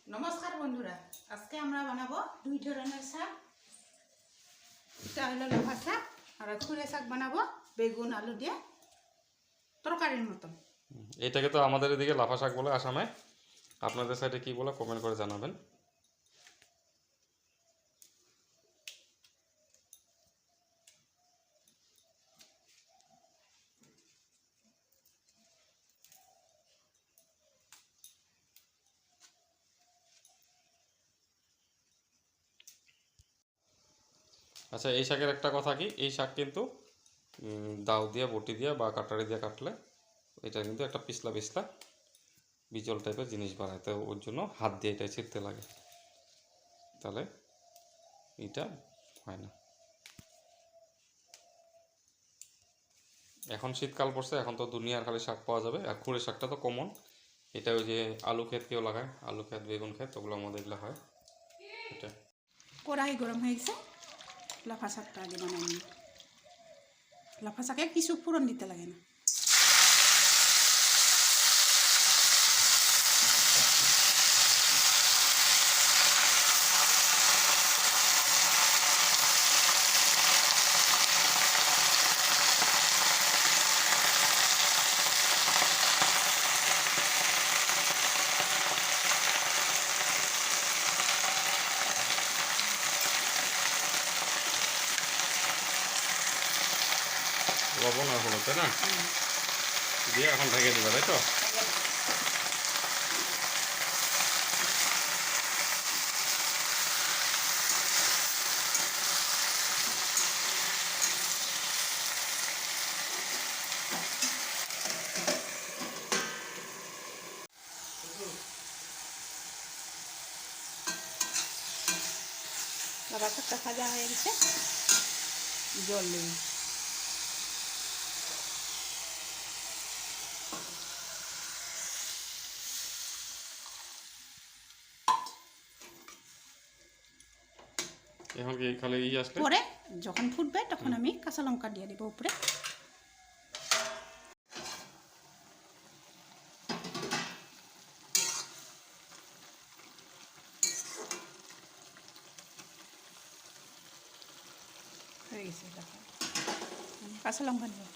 নমস্কার বন্ধুরা, আজকে আমরা বানাবো দুই ধরনের শাক। এটা হলো লাফা শাক আর খুঁড়ে শাক বানাবো বেগুন আলু দিয়ে তরকারির মতন। এটাকে তো আমাদের এদিকে লাফা শাক বলে আসামে। আপনাদের সাইডে কি বলে কমেন্ট করে জানাবেন। আচ্ছা, এই শাকের একটা কথা কি, এই শাক কিন্তু দাও দিয়ে বটি দিয়ে বা কাটারি দিয়ে কাটলে এটা কিন্তু একটা পিছলা পিছলা বিজল টাইপের জিনিস বানায়, তো ওর জন্য হাত দিয়ে এটা ছিঁড়তে লাগে, তাহলে এটা হয় না। এখন শীতকাল পড়ছে, এখন তো দুনিয়ার খালি শাক পাওয়া যাবে। আর খুঁড়ে শাকটা তো কমন, এটা ওই যে আলু ক্ষেত কেউ লাগায়, আলু ক্ষেত বেগুন ক্ষেত ওগুলো আমাদের এগুলো হয়। এটা কড়াই গরম হয়ে গেছে, লাফা শাকটা আগে বানাই নিই। লাফা শাকে কিছু ফোড়ন দিতে লাগে না। লবণ আর হলুদ, তাই না? দিয়ে এখন ঢেকে দিবে, তাই তো? লাফা শাকটা ভাজা হয়ে গেছে, জল দিই। এখন কি খালি আসলে পরে যখন ফুটবে তখন আমি কাঁচা লঙ্কা দিয়ে দেবো উপরে। হয়ে গেছে, দেখো কাঁচা লঙ্কা দেবো।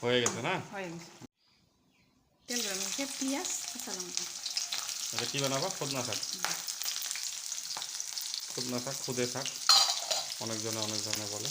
হয়ে গেছে না? হয়ে গেছে, তেল গরম হয়েছে, পেঁয়াজ কাঁচা লঙ্কা। এটা কি বানাবো? খুদনা শাক। খুদনা শাক, খুদে শাক, অনেকজনে অনেক ধরনের বলে।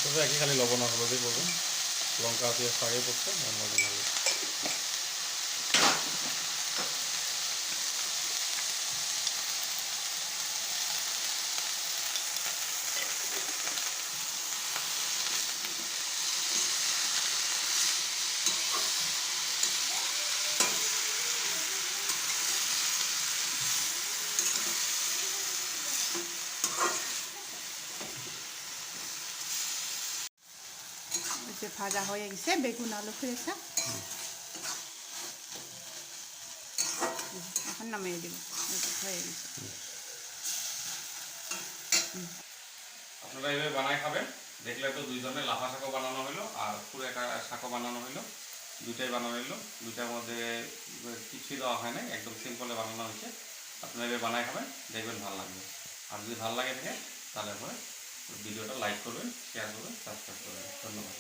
তবে একই খালি লবণ আর হলুদই পড়বে, লঙ্কা পেঁয়াজ আগে পড়ছে, অন্য দিন হবে। যে ভাজা হয়ে গেছে বেগুন আলু ফ্রেশ শাক। এখন নামিয়ে দিব হয়ে গেছে। আপনারা এইভাবে বানায় খাবেন। দেখলে তো দুই ধরনের লাফা শাকও বানানো হলো আর পুরে শাকও বানানো হলো, দুইটাই বানানো হলো। দুইটার মধ্যে কিছুই দেওয়া হয় না, একদম সিম্পলে বানানো হয়েছে। আপনারা এইভাবে বানায় খাবেন, দেখবেন ভালো লাগবে। আর যদি ভালো লাগে থাকে তাহলে পরে ভিডিওটা লাইক করবেন, শেয়ার করবেন, সাবস্ক্রাইব করবেন। ধন্যবাদ।